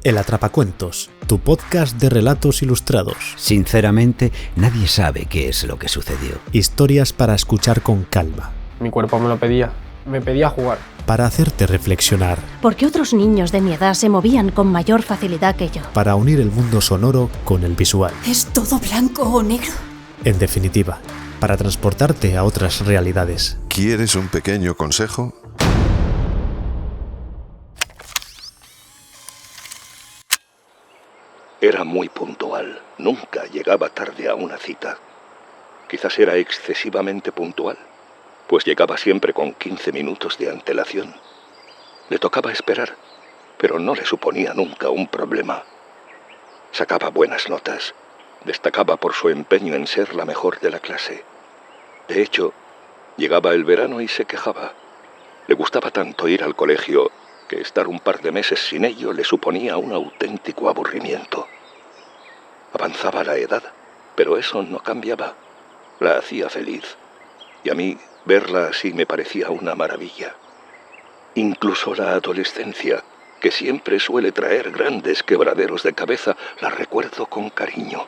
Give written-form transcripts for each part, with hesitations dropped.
El Atrapacuentos, tu podcast de relatos ilustrados. Sinceramente, nadie sabe qué es lo que sucedió. Historias para escuchar con calma. Mi cuerpo me lo pedía. Me pedía jugar. Para hacerte reflexionar. ¿Por qué otros niños de mi edad se movían con mayor facilidad que yo? Para unir el mundo sonoro con el visual. ¿Es todo blanco o negro? En definitiva, para transportarte a otras realidades. ¿Quieres un pequeño consejo? Era muy puntual. Nunca llegaba tarde a una cita. Quizás era excesivamente puntual, pues llegaba siempre con 15 minutos de antelación. Le tocaba esperar, pero no le suponía nunca un problema. Sacaba buenas notas. Destacaba por su empeño en ser la mejor de la clase. De hecho, llegaba el verano y se quejaba. Le gustaba tanto ir al colegio que estar un par de meses sin ello le suponía un auténtico aburrimiento. Avanzaba la edad, pero eso no cambiaba. La hacía feliz, y a mí verla así me parecía una maravilla. Incluso la adolescencia, que siempre suele traer grandes quebraderos de cabeza, la recuerdo con cariño.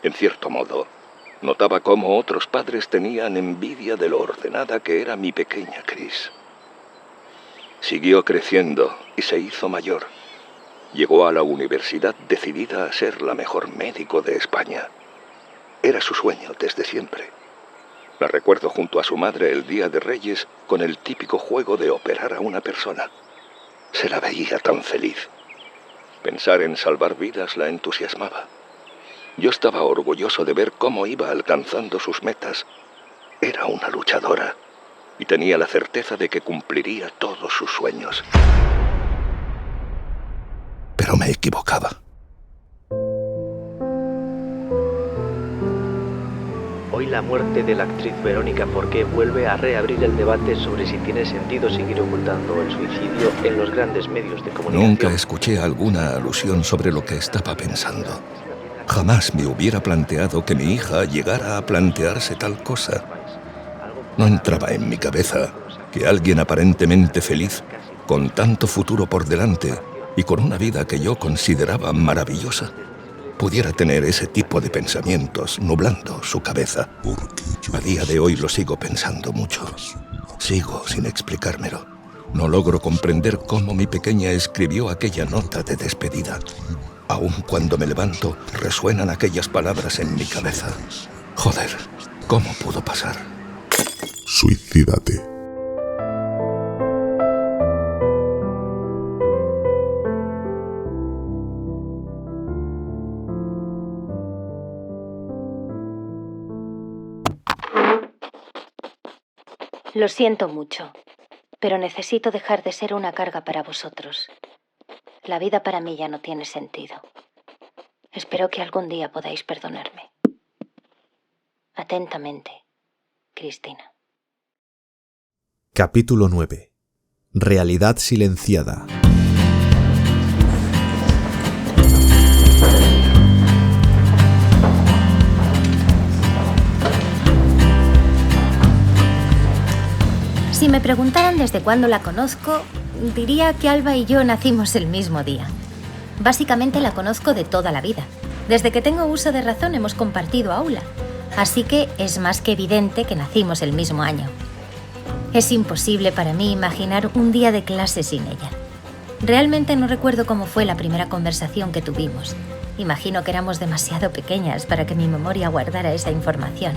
En cierto modo, notaba cómo otros padres tenían envidia de lo ordenada que era mi pequeña Chris. Siguió creciendo y se hizo mayor. Llegó a la universidad decidida a ser la mejor médico de España. Era su sueño desde siempre. La recuerdo junto a su madre el día de Reyes con el típico juego de operar a una persona. Se la veía tan feliz. Pensar en salvar vidas la entusiasmaba. Yo estaba orgulloso de ver cómo iba alcanzando sus metas. Era una luchadora y tenía la certeza de que cumpliría todos sus sueños. Pero me equivocaba. Hoy la muerte de la actriz Verónica Forqué vuelve a reabrir el debate sobre si tiene sentido seguir ocultando el suicidio en los grandes medios de comunicación. Nunca escuché alguna alusión sobre lo que estaba pensando. Jamás me hubiera planteado que mi hija llegara a plantearse tal cosa. No entraba en mi cabeza que alguien aparentemente feliz, con tanto futuro por delante y con una vida que yo consideraba maravillosa, pudiera tener ese tipo de pensamientos nublando su cabeza. A día de hoy lo sigo pensando mucho. Sigo sin explicármelo. No logro comprender cómo mi pequeña escribió aquella nota de despedida. Aun cuando me levanto, resuenan aquellas palabras en mi cabeza. Joder, ¿cómo pudo pasar? Suicídate. Lo siento mucho, pero necesito dejar de ser una carga para vosotros. La vida para mí ya no tiene sentido. Espero que algún día podáis perdonarme. Atentamente, Cristina. Capítulo 9. Realidad silenciada. Si me preguntaran desde cuándo la conozco, diría que Alba y yo nacimos el mismo día. Básicamente la conozco de toda la vida. Desde que tengo uso de razón hemos compartido aula, así que es más que evidente que nacimos el mismo año. Es imposible para mí imaginar un día de clase sin ella. Realmente no recuerdo cómo fue la primera conversación que tuvimos. Imagino que éramos demasiado pequeñas para que mi memoria guardara esa información.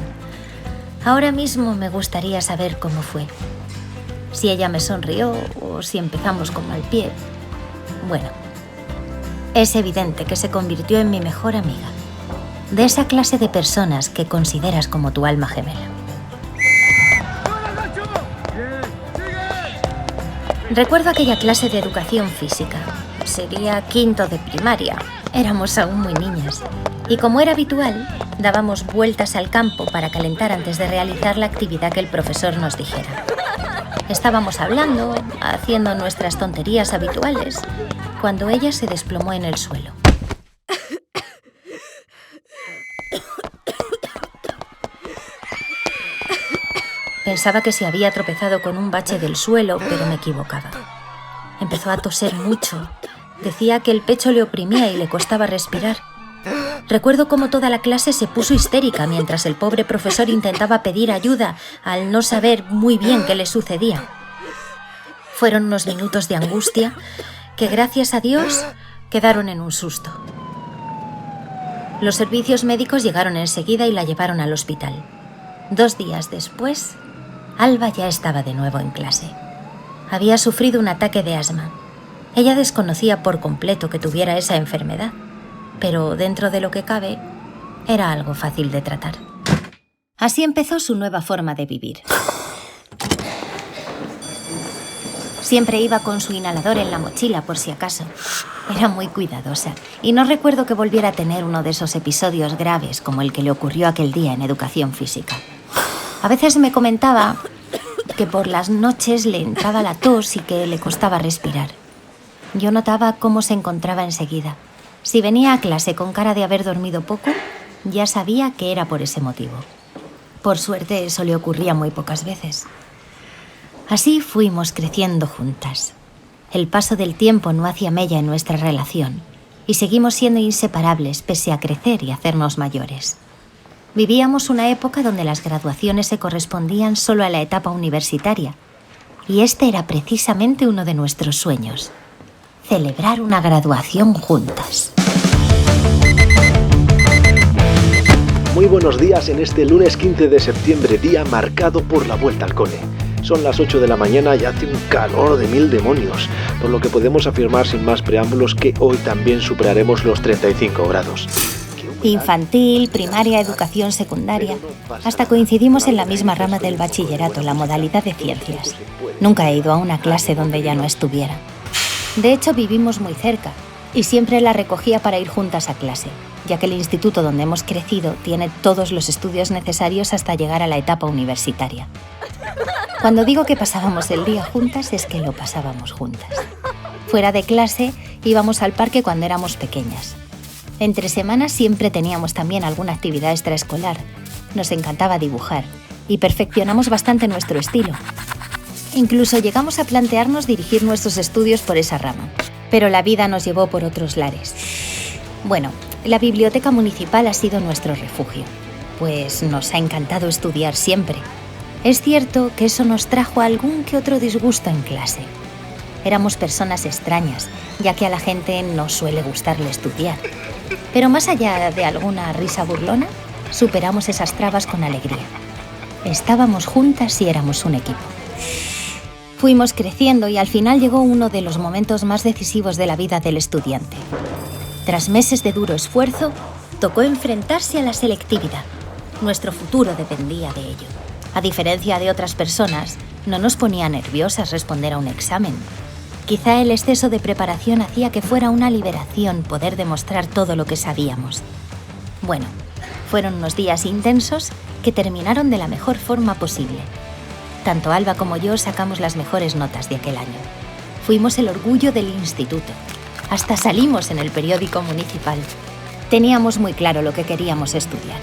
Ahora mismo me gustaría saber cómo fue. Si ella me sonrió o si empezamos con mal pie. Bueno, es evidente que se convirtió en mi mejor amiga. De esa clase de personas que consideras como tu alma gemela. Recuerdo aquella clase de educación física. Sería quinto de primaria. Éramos aún muy niñas. Y como era habitual, dábamos vueltas al campo para calentar antes de realizar la actividad que el profesor nos dijera. Estábamos hablando, haciendo nuestras tonterías habituales, cuando ella se desplomó en el suelo. Pensaba que se había tropezado con un bache del suelo, pero me equivocaba. Empezó a toser mucho Decía que el pecho le oprimía y le costaba respirar. Recuerdo cómo toda la clase se puso histérica mientras el pobre profesor intentaba pedir ayuda al no saber muy bien qué le sucedía. Fueron unos minutos de angustia que, gracias a Dios, quedaron en un susto. Los servicios médicos llegaron enseguida y la llevaron al hospital. 2 días después, Alba ya estaba de nuevo en clase. Había sufrido un ataque de asma. Ella desconocía por completo que tuviera esa enfermedad, pero dentro de lo que cabe, era algo fácil de tratar. Así empezó su nueva forma de vivir. Siempre iba con su inhalador en la mochila por si acaso. Era muy cuidadosa y no recuerdo que volviera a tener uno de esos episodios graves como el que le ocurrió aquel día en educación física. A veces me comentaba que por las noches le entraba la tos y que le costaba respirar. Yo notaba cómo se encontraba enseguida. Si venía a clase con cara de haber dormido poco, ya sabía que era por ese motivo. Por suerte, eso le ocurría muy pocas veces. Así fuimos creciendo juntas. El paso del tiempo no hacía mella en nuestra relación y seguimos siendo inseparables pese a crecer y hacernos mayores. Vivíamos una época donde las graduaciones se correspondían solo a la etapa universitaria y este era precisamente uno de nuestros sueños: celebrar una graduación juntas. Muy buenos días en este lunes 15 de septiembre, día marcado por la vuelta al cole. Son las 8 de la mañana y hace un calor de 1000 demonios, por lo que podemos afirmar sin más preámbulos que hoy también superaremos los 35 grados. Infantil, primaria, educación secundaria, hasta coincidimos en la misma rama del bachillerato, la modalidad de ciencias. Nunca he ido a una clase donde ella no estuviera. De hecho, vivimos muy cerca y siempre la recogía para ir juntas a clase, ya que el instituto donde hemos crecido tiene todos los estudios necesarios hasta llegar a la etapa universitaria. Cuando digo que pasábamos el día juntas, es que lo pasábamos juntas. Fuera de clase, íbamos al parque cuando éramos pequeñas. Entre semanas siempre teníamos también alguna actividad extraescolar. Nos encantaba dibujar y perfeccionamos bastante nuestro estilo. Incluso llegamos a plantearnos dirigir nuestros estudios por esa rama, pero la vida nos llevó por otros lares. Bueno, la biblioteca municipal ha sido nuestro refugio, pues nos ha encantado estudiar siempre. Es cierto que eso nos trajo algún que otro disgusto en clase. Éramos personas extrañas, ya que a la gente no suele gustarle estudiar. Pero más allá de alguna risa burlona, superamos esas trabas con alegría. Estábamos juntas y éramos un equipo. Fuimos creciendo y al final llegó uno de los momentos más decisivos de la vida del estudiante. Tras meses de duro esfuerzo, tocó enfrentarse a la selectividad. Nuestro futuro dependía de ello. A diferencia de otras personas, no nos ponía nerviosas responder a un examen. Quizá el exceso de preparación hacía que fuera una liberación poder demostrar todo lo que sabíamos. Bueno, fueron unos días intensos que terminaron de la mejor forma posible. Tanto Alba como yo sacamos las mejores notas de aquel año. Fuimos el orgullo del instituto. Hasta salimos en el periódico municipal. Teníamos muy claro lo que queríamos estudiar.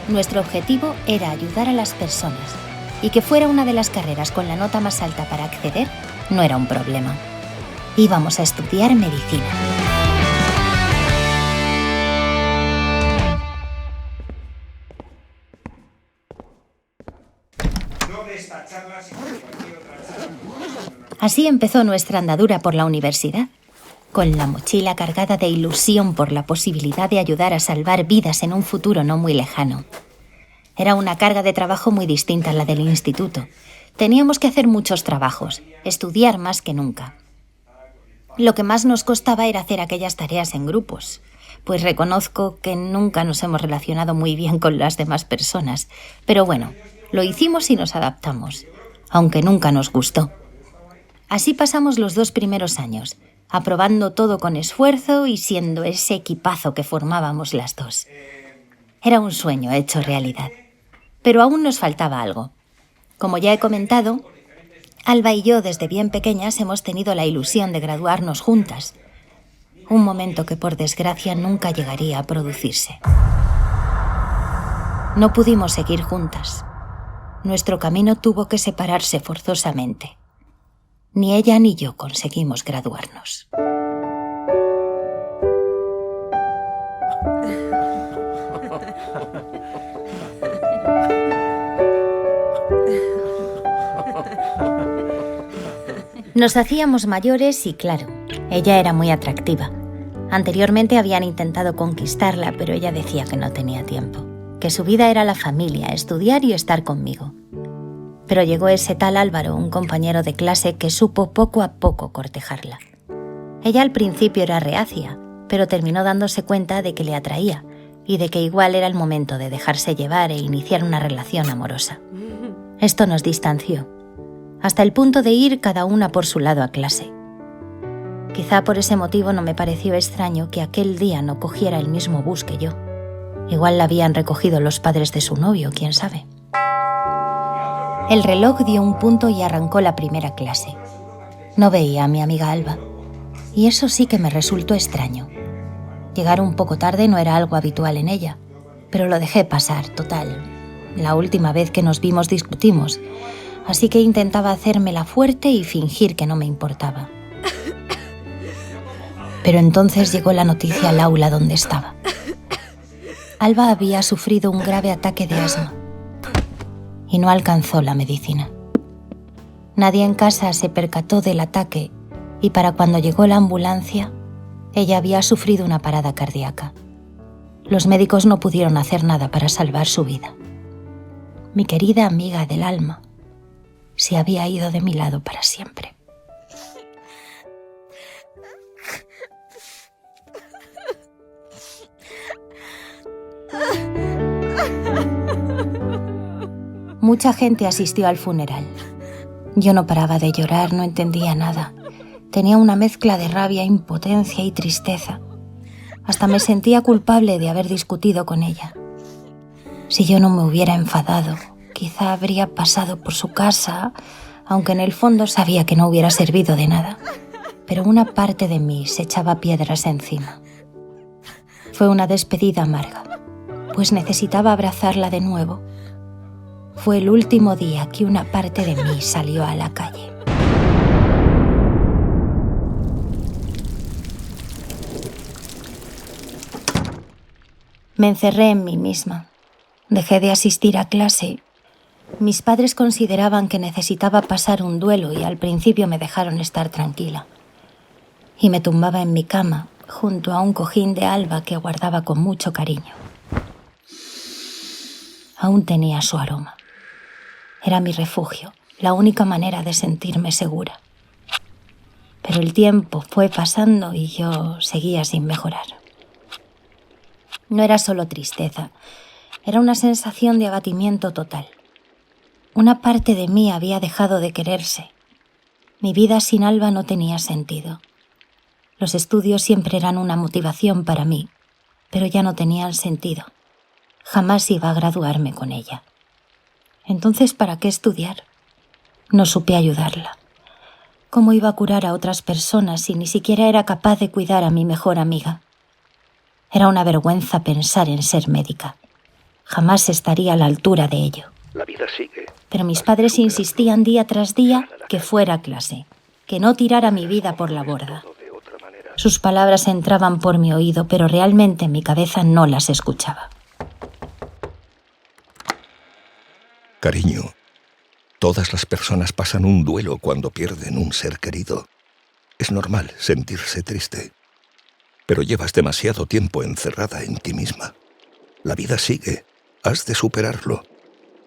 Nuestro objetivo era ayudar a las personas y que fuera una de las carreras con la nota más alta para acceder no era un problema. Íbamos a estudiar medicina. Así empezó nuestra andadura por la universidad, con la mochila cargada de ilusión por la posibilidad de ayudar a salvar vidas en un futuro no muy lejano. Era una carga de trabajo muy distinta a la del instituto. Teníamos que hacer muchos trabajos, estudiar más que nunca. Lo que más nos costaba era hacer aquellas tareas en grupos, pues reconozco que nunca nos hemos relacionado muy bien con las demás personas. Pero bueno, lo hicimos y nos adaptamos, aunque nunca nos gustó. Así pasamos los 2 primeros años, aprobando todo con esfuerzo y siendo ese equipazo que formábamos las dos. Era un sueño hecho realidad. Pero aún nos faltaba algo. Como ya he comentado, Alba y yo desde bien pequeñas hemos tenido la ilusión de graduarnos juntas. Un momento que por desgracia nunca llegaría a producirse. No pudimos seguir juntas. Nuestro camino tuvo que separarse forzosamente. Ni ella ni yo conseguimos graduarnos. Nos hacíamos mayores y claro, ella era muy atractiva. Anteriormente habían intentado conquistarla, pero ella decía que no tenía tiempo, que su vida era la familia, estudiar y estar conmigo. Pero llegó ese tal Álvaro, un compañero de clase que supo poco a poco cortejarla. Ella al principio era reacia, pero terminó dándose cuenta de que le atraía y de que igual era el momento de dejarse llevar e iniciar una relación amorosa. Esto nos distanció, hasta el punto de ir cada una por su lado a clase. Quizá por ese motivo no me pareció extraño que aquel día no cogiera el mismo bus que yo. Igual la habían recogido los padres de su novio, quién sabe. El reloj dio un punto y arrancó la primera clase. No veía a mi amiga Alba, y eso sí que me resultó extraño. Llegar un poco tarde no era algo habitual en ella, pero lo dejé pasar, total. La última vez que nos vimos discutimos, así que intentaba hacérmela fuerte y fingir que no me importaba. Pero entonces llegó la noticia al aula donde estaba. Alba había sufrido un grave ataque de asma y no alcanzó la medicina. Nadie en casa se percató del ataque y para cuando llegó la ambulancia, ella había sufrido una parada cardíaca. Los médicos no pudieron hacer nada para salvar su vida. Mi querida amiga del alma se había ido de mi lado para siempre. Mucha gente asistió al funeral. Yo no paraba de llorar, no entendía nada. Tenía una mezcla de rabia, impotencia y tristeza. Hasta me sentía culpable de haber discutido con ella. Si yo no me hubiera enfadado, quizá habría pasado por su casa, aunque en el fondo sabía que no hubiera servido de nada. Pero una parte de mí se echaba piedras encima. Fue una despedida amarga, pues necesitaba abrazarla de nuevo. Fue el último día que una parte de mí salió a la calle. Me encerré en mí misma. Dejé de asistir a clase. Mis padres consideraban que necesitaba pasar un duelo y al principio me dejaron estar tranquila. Y me tumbaba en mi cama, junto a un cojín de Alba que guardaba con mucho cariño. Aún tenía su aroma. Era mi refugio, la única manera de sentirme segura. Pero el tiempo fue pasando y yo seguía sin mejorar. No era solo tristeza, era una sensación de abatimiento total. Una parte de mí había dejado de quererse. Mi vida sin Alba no tenía sentido. Los estudios siempre eran una motivación para mí, pero ya no tenían sentido. Jamás iba a graduarme con ella. Entonces, ¿para qué estudiar? No supe ayudarla. ¿Cómo iba a curar a otras personas si ni siquiera era capaz de cuidar a mi mejor amiga? Era una vergüenza pensar en ser médica. Jamás estaría a la altura de ello. La vida sigue. Pero mis padres insistían día tras día que fuera a clase, que no tirara mi vida por la borda. Sus palabras entraban por mi oído, pero realmente mi cabeza no las escuchaba. Cariño, todas las personas pasan un duelo cuando pierden un ser querido. Es normal sentirse triste, pero llevas demasiado tiempo encerrada en ti misma. La vida sigue, has de superarlo.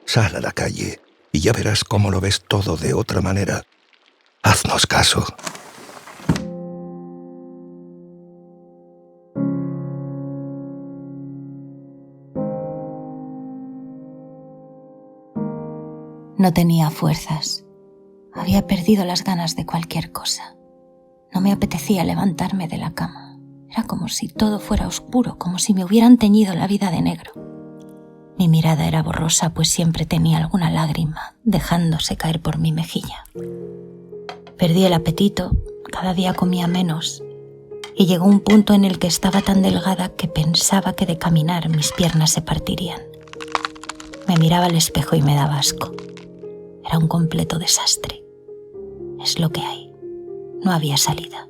Sal a la calle y ya verás cómo lo ves todo de otra manera. Haznos caso. No tenía fuerzas. Había perdido las ganas de cualquier cosa. No me apetecía levantarme de la cama. Era como si todo fuera oscuro, como si me hubieran teñido la vida de negro. Mi mirada era borrosa, pues siempre tenía alguna lágrima dejándose caer por mi mejilla. Perdí el apetito, cada día comía menos, y llegó un punto en el que estaba tan delgada que pensaba que de caminar mis piernas se partirían. Me miraba al espejo y me daba asco. Era un completo desastre. Es lo que hay. No había salida.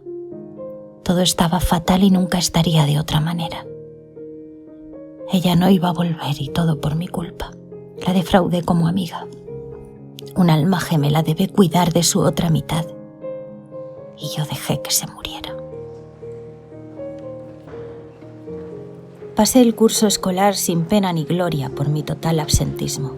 Todo estaba fatal y nunca estaría de otra manera. Ella no iba a volver y todo por mi culpa. La defraudé como amiga. Un alma gemela debe cuidar de su otra mitad. y yo dejé que se muriera. Pasé el curso escolar sin pena ni gloria por mi total absentismo.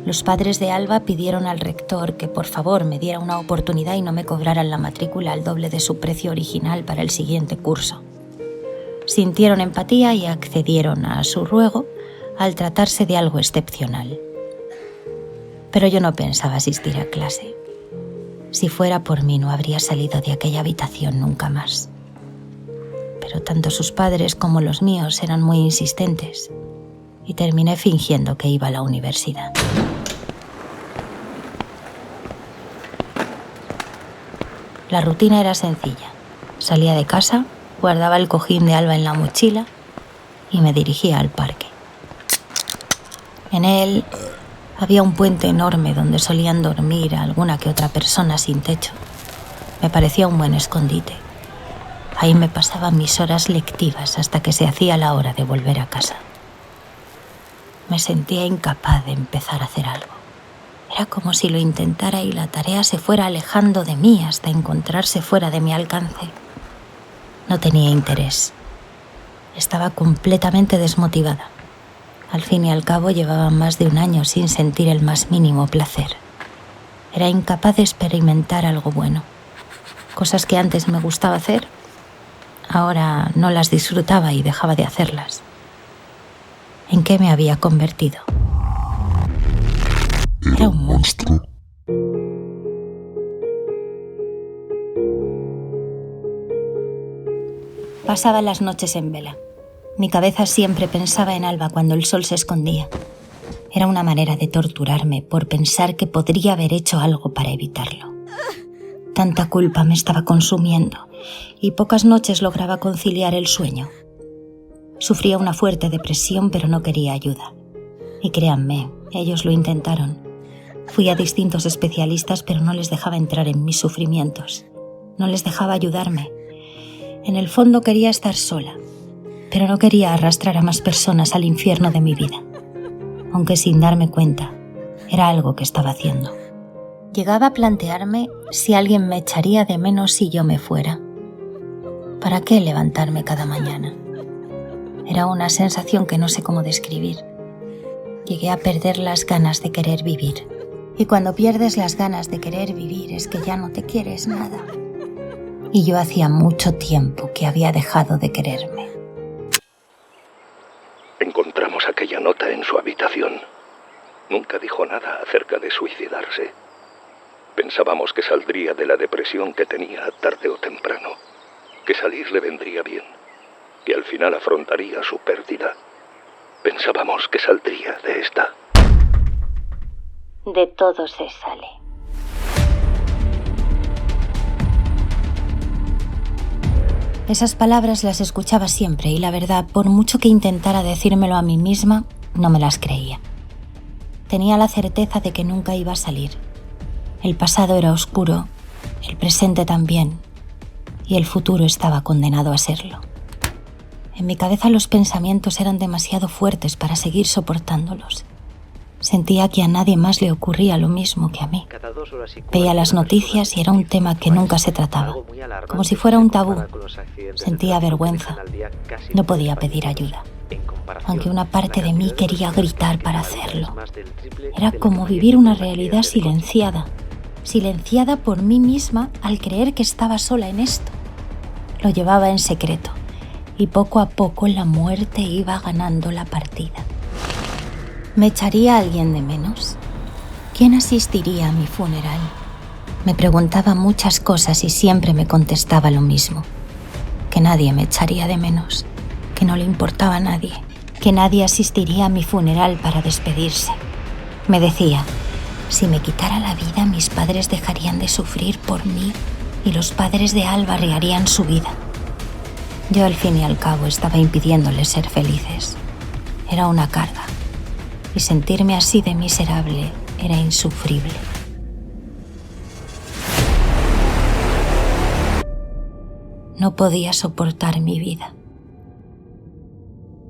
Los padres de Alba pidieron al rector que por favor me diera una oportunidad y no me cobraran la matrícula al doble de su precio original para el siguiente curso. Sintieron empatía y accedieron a su ruego al tratarse de algo excepcional. Pero yo no pensaba asistir a clase. Si fuera por mí no habría salido de aquella habitación nunca más. Pero tanto sus padres como los míos eran muy insistentes y terminé fingiendo que iba a la universidad. La rutina era sencilla. Salía de casa, guardaba el cojín de Alba en la mochila y me dirigía al parque. En él había un puente enorme donde solían dormir a alguna que otra persona sin techo. Me parecía un buen escondite. Ahí me pasaba mis horas lectivas hasta que se hacía la hora de volver a casa. Me sentía incapaz de empezar a hacer algo. Era como si lo intentara y la tarea se fuera alejando de mí hasta encontrarse fuera de mi alcance. No tenía interés. Estaba completamente desmotivada. Al fin y al cabo llevaba más de un año sin sentir el más mínimo placer. Era incapaz de experimentar algo bueno. Cosas que antes me gustaba hacer, ahora no las disfrutaba y dejaba de hacerlas. ¿En qué me había convertido? Era un monstruo. Pasaba las noches en vela. Mi cabeza siempre pensaba en Alba cuando el sol se escondía. Era una manera de torturarme por pensar que podría haber hecho algo para evitarlo. Tanta culpa me estaba consumiendo y pocas noches lograba conciliar el sueño. Sufría una fuerte depresión, pero no quería ayuda. Y créanme, ellos lo intentaron. Fui a distintos especialistas, pero no les dejaba entrar en mis sufrimientos. No les dejaba ayudarme. En el fondo quería estar sola, pero no quería arrastrar a más personas al infierno de mi vida. Aunque sin darme cuenta, era algo que estaba haciendo. Llegaba a plantearme si alguien me echaría de menos si yo me fuera. ¿Para qué levantarme cada mañana? Era una sensación que no sé cómo describir. Llegué a perder las ganas de querer vivir. Y cuando pierdes las ganas de querer vivir es que ya no te quieres nada. Y yo hacía mucho tiempo que había dejado de quererme. Encontramos aquella nota en su habitación. Nunca dijo nada acerca de suicidarse. Pensábamos que saldría de la depresión que tenía tarde o temprano, que salir le vendría bien, que al final afrontaría su pérdida. Pensábamos que saldría de esta. De todo se sale. Esas palabras las escuchaba siempre y la verdad, por mucho que intentara decírmelo a mí misma, no me las creía. Tenía la certeza de que nunca iba a salir. El pasado era oscuro, el presente también, y el futuro estaba condenado a serlo. En mi cabeza los pensamientos eran demasiado fuertes para seguir soportándolos. Sentía que a nadie más le ocurría lo mismo que a mí. Veía las noticias y era un tema que nunca se trataba, como si fuera un tabú. Sentía vergüenza. No podía pedir ayuda, aunque una parte de mí quería gritar para hacerlo. Era como vivir una realidad silenciada por mí misma al creer que estaba sola en esto. Lo llevaba en secreto y poco a poco la muerte iba ganando la partida. ¿Me echaría a alguien de menos? ¿Quién asistiría a mi funeral? Me preguntaba muchas cosas y siempre me contestaba lo mismo. Que nadie me echaría de menos, que no le importaba a nadie, que nadie asistiría a mi funeral para despedirse. Me decía, si me quitara la vida, mis padres dejarían de sufrir por mí y los padres de Alba reharían su vida. Yo al fin y al cabo estaba impidiéndoles ser felices. Era una carga. Y sentirme así de miserable era insufrible. No podía soportar mi vida.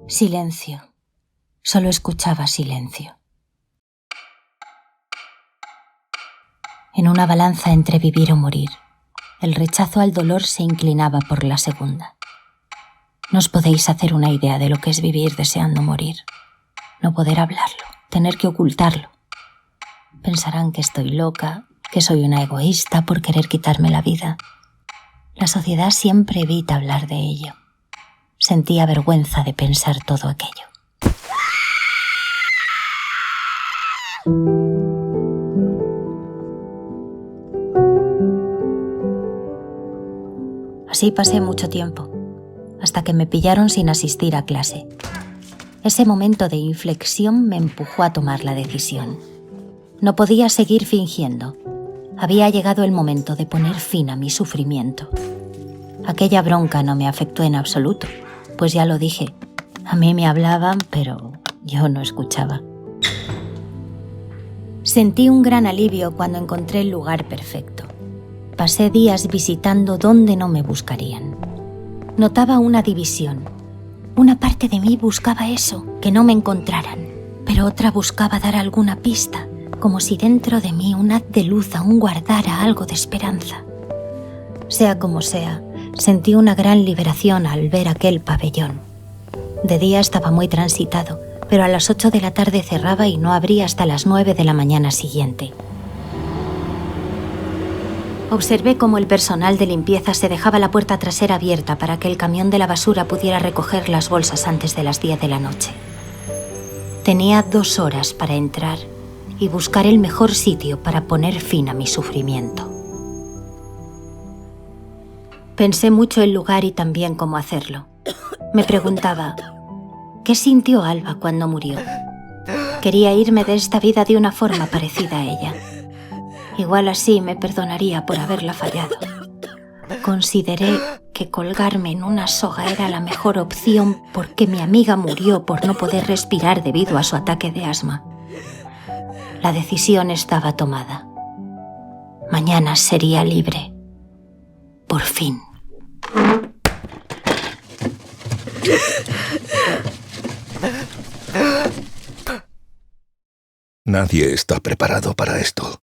Silencio. Solo escuchaba silencio. En una balanza entre vivir o morir, El rechazo al dolor se inclinaba por la segunda. No os podéis hacer una idea de lo que es vivir deseando morir. No poder hablarlo, tener que ocultarlo. Pensarán que estoy loca, que soy una egoísta por querer quitarme la vida. La sociedad siempre evita hablar de ello. Sentía vergüenza de pensar todo aquello. Así pasé mucho tiempo, hasta que me pillaron sin asistir a clase. Ese momento de inflexión me empujó a tomar la decisión. No podía seguir fingiendo. Había llegado el momento de poner fin a mi sufrimiento. Aquella bronca no me afectó en absoluto, pues ya lo dije. A mí me hablaban, pero yo no escuchaba. Sentí un gran alivio cuando encontré el lugar perfecto. Pasé días visitando donde no me buscarían. Notaba una división. Una parte de mí buscaba eso, que no me encontraran, pero otra buscaba dar alguna pista, como si dentro de mí un haz de luz aún guardara algo de esperanza. Sea como sea, sentí una gran liberación al ver aquel pabellón. De día estaba muy transitado, pero a las 8 de la tarde cerraba y no abría hasta las 9 de la mañana siguiente. Observé cómo el personal de limpieza se dejaba la puerta trasera abierta para que el camión de la basura pudiera recoger las bolsas antes de las 10 de la noche. Tenía 2 horas para entrar y buscar el mejor sitio para poner fin a mi sufrimiento. Pensé mucho el lugar y también cómo hacerlo. Me preguntaba, ¿qué sintió Alba cuando murió? Quería irme de esta vida de una forma parecida a ella. Igual así me perdonaría por haberla fallado. Consideré que colgarme en una soga era la mejor opción porque mi amiga murió por no poder respirar debido a su ataque de asma. La decisión estaba tomada. Mañana sería libre. Por fin. Nadie está preparado para esto.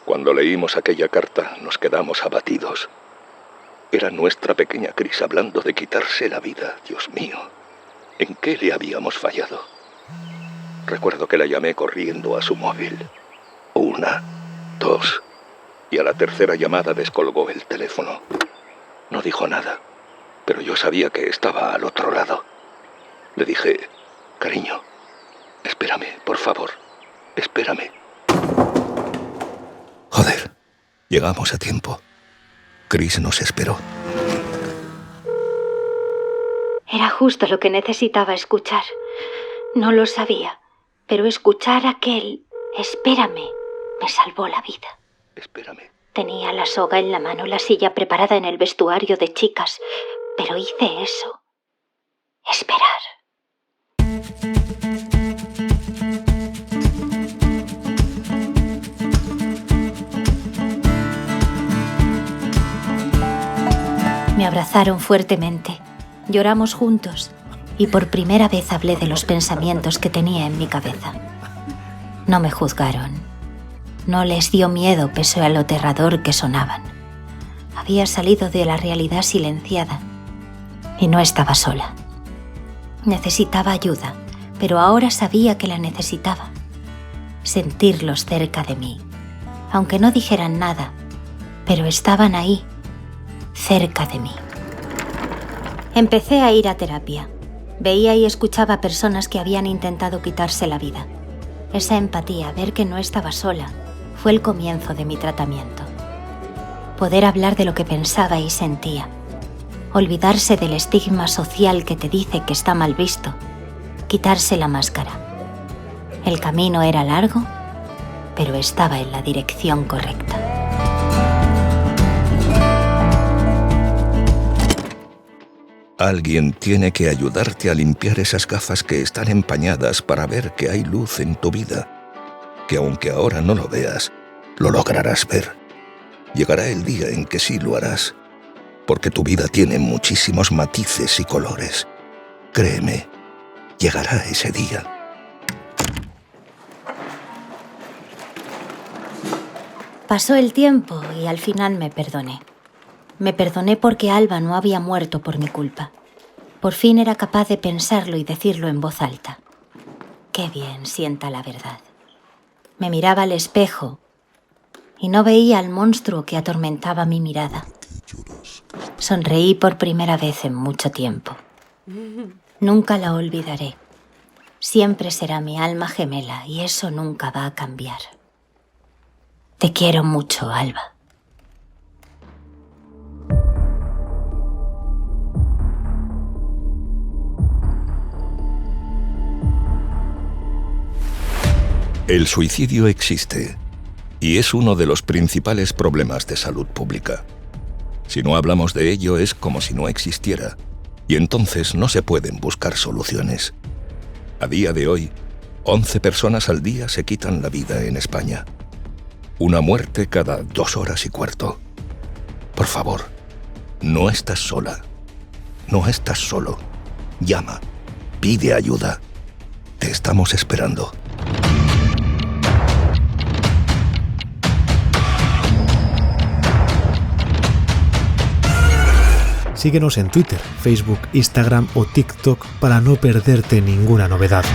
Cuando leímos aquella carta, nos quedamos abatidos. Era nuestra pequeña Chris hablando de quitarse la vida. Dios mío, ¿en qué le habíamos fallado? Recuerdo que la llamé corriendo a su móvil. 1, 2, y a la tercera llamada descolgó el teléfono. No dijo nada, pero yo sabía que estaba al otro lado. Le dije, cariño, espérame, por favor, espérame. Joder, llegamos a tiempo. Chris nos esperó. Era justo lo que necesitaba escuchar. No lo sabía, pero escuchar aquel "espérame" me salvó la vida. Espérame. Tenía la soga en la mano, la silla preparada en el vestuario de chicas, pero hice eso. Esperar. Me abrazaron fuertemente, lloramos juntos y por primera vez hablé de los pensamientos que tenía en mi cabeza. No me juzgaron. No les dio miedo pese a lo aterrador que sonaban. Había salido de la realidad silenciada y no estaba sola. Necesitaba ayuda, pero ahora sabía que la necesitaba. Sentirlos cerca de mí, aunque no dijeran nada, pero estaban ahí, cerca de mí. Empecé a ir a terapia. Veía y escuchaba a personas que habían intentado quitarse la vida. Esa empatía, ver que no estaba sola, fue el comienzo de mi tratamiento. Poder hablar de lo que pensaba y sentía. Olvidarse del estigma social que te dice que está mal visto. Quitarse la máscara. El camino era largo, pero estaba en la dirección correcta. Alguien tiene que ayudarte a limpiar esas gafas que están empañadas para ver que hay luz en tu vida. Que aunque ahora no lo veas, lo lograrás ver. Llegará el día en que sí lo harás, porque tu vida tiene muchísimos matices y colores. Créeme, llegará ese día. Pasó el tiempo y al final me perdoné. Me perdoné porque Alba no había muerto por mi culpa. Por fin era capaz de pensarlo y decirlo en voz alta. Qué bien sienta la verdad. Me miraba al espejo y no veía al monstruo que atormentaba mi mirada. Sonreí por primera vez en mucho tiempo. Nunca la olvidaré. Siempre será mi alma gemela y eso nunca va a cambiar. Te quiero mucho, Alba. El suicidio existe y es uno de los principales problemas de salud pública. Si no hablamos de ello es como si no existiera y entonces no se pueden buscar soluciones. A día de hoy, 11 personas al día se quitan la vida en España. Una muerte cada 2 horas y cuarto. Por favor, no estás sola. No estás solo. Llama. Pide ayuda. Te estamos esperando. Síguenos en Twitter, Facebook, Instagram o TikTok para no perderte ninguna novedad.